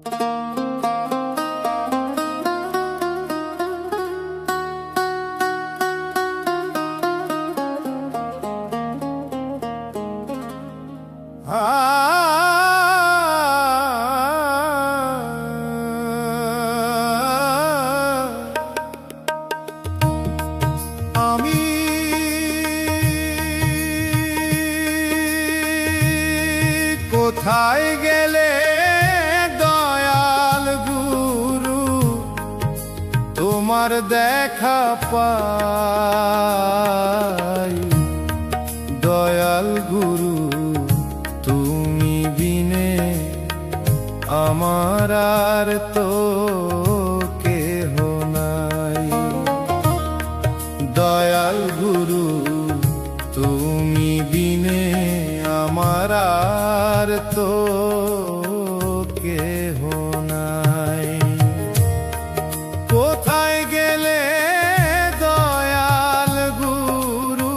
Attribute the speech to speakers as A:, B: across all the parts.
A: আমি কোথায় গেলে দয়াল গুরু তোমার দেখা পাই? দয়াল গুরু তুমি বিনে আমার আর তো কেহ নাই। দয়াল গুরু তুমি বিনে আমার আর তো কেহ নাই। কোথায় গেলে দয়াল গুরু,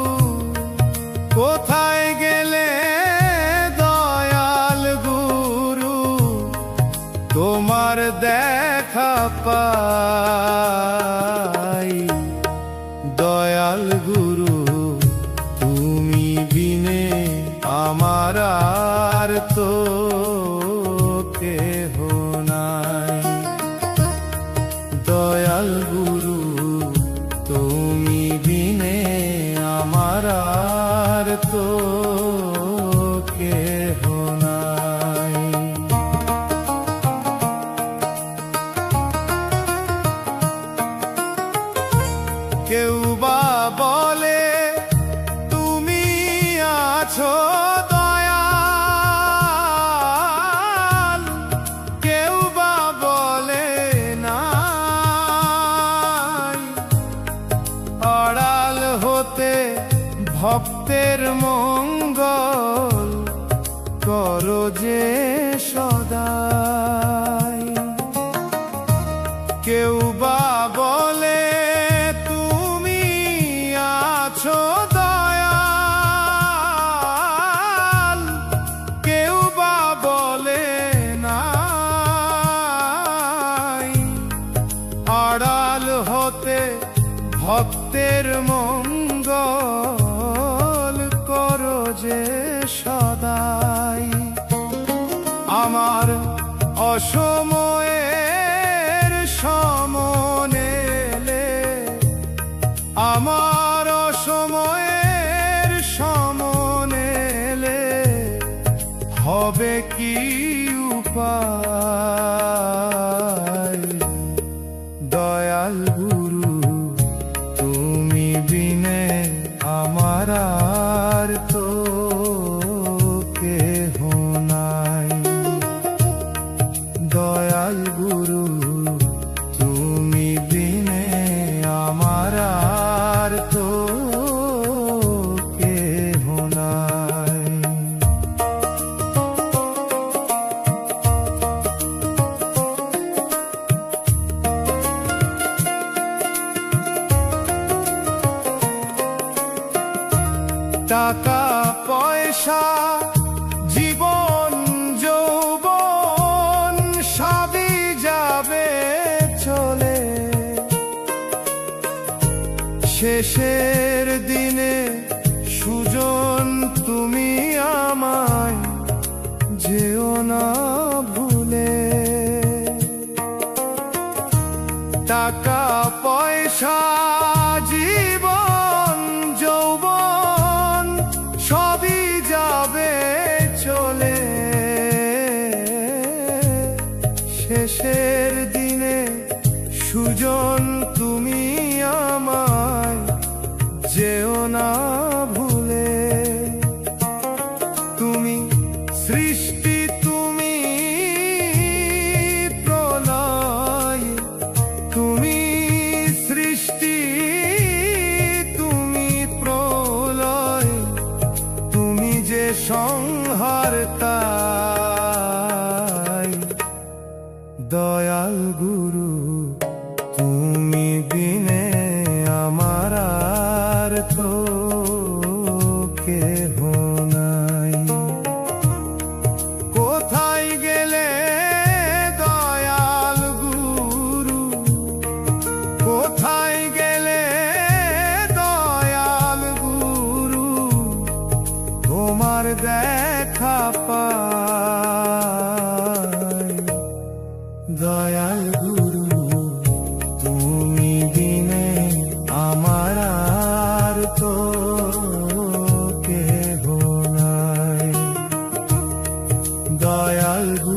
A: কোথায় গেলে দয়াল গুরু তোমার দেখা পাই? দয়াল গুরু তুমি বিনে আমার আর তো কেহ নাই। দয়াল গুরু তুমি বিনে আমার আর তো কেহ নাই। কেউ বা বলে তুমি আছো দয়াল, কেউ বা বলে নাই। আড়াল হতে ভক্তের মঙ্গল করো যে সদাই। কেউ বা বলে তুমি আছো দয়াল, কেউ বা বলে নাই। আড়াল হতে ভক্তের মঙ্গল করো যে সদাই। আমার অসময়ের সমনেলে, আমার অসময়ের সমনেলে হবে কি উপায়? দয়াল গুরু তুমি বিনে আমার আর তো কেহ নাই। দয়াল গুরু তুমি বিনে আমার আর তো কেহ নাই। টাকা পয়সা জীবন যৌবন সবই যাবে চলে, শেষের দিনে সুজন তুমি আমায় যেও না ভুলে। টাকা পয়সা জীবন যৌবন সবই যাবে চলে, শেষের দিনে সুজন তুমি আমায় যেও না ভুলে। তুমি সৃষ্টি তুমি প্রলয়, তুমি সৃষ্টি তুমি প্রলয়, তুমি যে সংহারতা। দয়াল গুরু তুমি বিনে আমার আর তো কেহ নাই। কোথায় গেলে ফাল্গুন